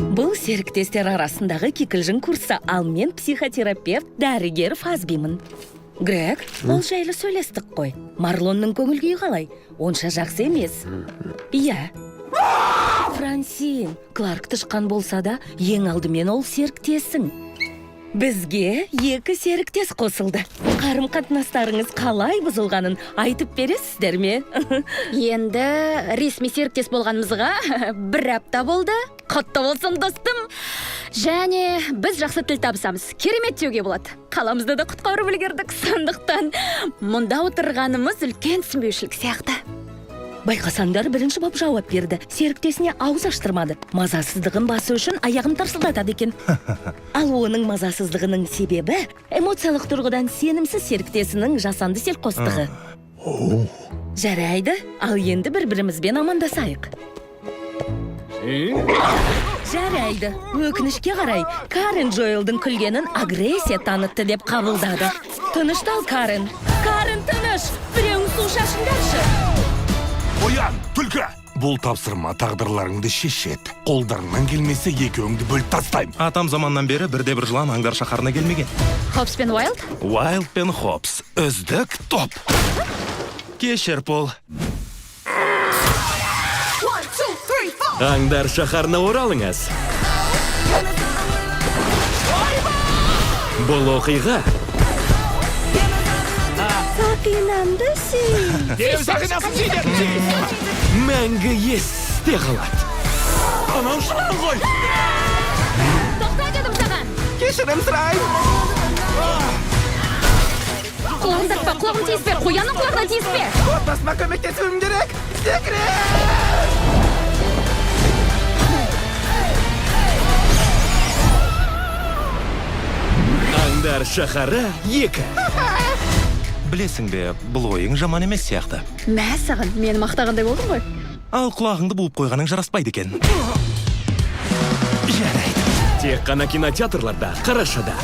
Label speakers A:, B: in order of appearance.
A: Бұл серіктестер арасындағы кикілжің курсы, ал мен психотерапевт, дәрігер Фазбимін. Грег, ол жайлы сөйлестік қой. Марлонның көңіл күйі қалай? Онша жақсы емес. Иә. Франсин, Кларк тышқан болса да, ең алдымен ол серіктесің. Бізге екі серіктес қосылды. Қарым-қатынастарыңыз қалай бұзылғанын айтып бересіздер ме?
B: Енді ресми серіктес болғанымызға бір апта болды. Құтты болсын, достым. Және біз жақсы тіл табысамыз. Керемет деуге болады. Қаламызды да құтқарып үлгердік. Сондықтан мұнда отырғанымыз үлкен түсінбеушілік сияқты.
A: Байқасаңдар, бірінші боп жауап берді. Серіктесіне ауыз аштырмады. Мазасыздығын басы үшін аяғын тарсылдатады екен. Ал оның мазасыздығының себебі эмоциялық тұрғыдан сенімсіз серіктесінің жасанды селқостығы. Жарайды, ал енді бір-бірімізбен амандасайық. Жарайды, өкінішке қарай, Карен Джоэлдың күлгенін агрессия танытты деп қабылдады. Тыныштал, Карен. Карен, тыныш! Біреуің су шашындаршы!
C: Оян, түлкі! Бұл тапсырма тағдырларыңды шешеді. Қолдарыңнан келмесе екеуіңді бөліп тастаймын.
D: Атам заманнан бері бірде-бір жылан аңдар шаһарына келмеген.
B: Хопс пен Уайлд?
D: Уайлд пен Хопс. Үздік топ. Кешір, Пол.
E: Аңдар шаһарына оралыңыз. Бұл оқиға мәңгі есте қалады.
C: Анау жылан ғой!
B: Тоқта дедім саған!
C: Кешірім сұрайын!
B: Құлағын тартпа, құлағын тиіспе, қоянның құлағына тиіспе!
C: Отбасыма көмектесуім керек! Секрет!
E: Аңдар шаһары 2.
D: Білесің бе, бұл ойың жаман емес сияқты.
B: Мә саған, мені мақтағандай болдың ғой.
D: Ал құлағыңды буып қойғаның жараспайды екен.
E: Жарайды. Тек қана кинотеатрларда қарашада.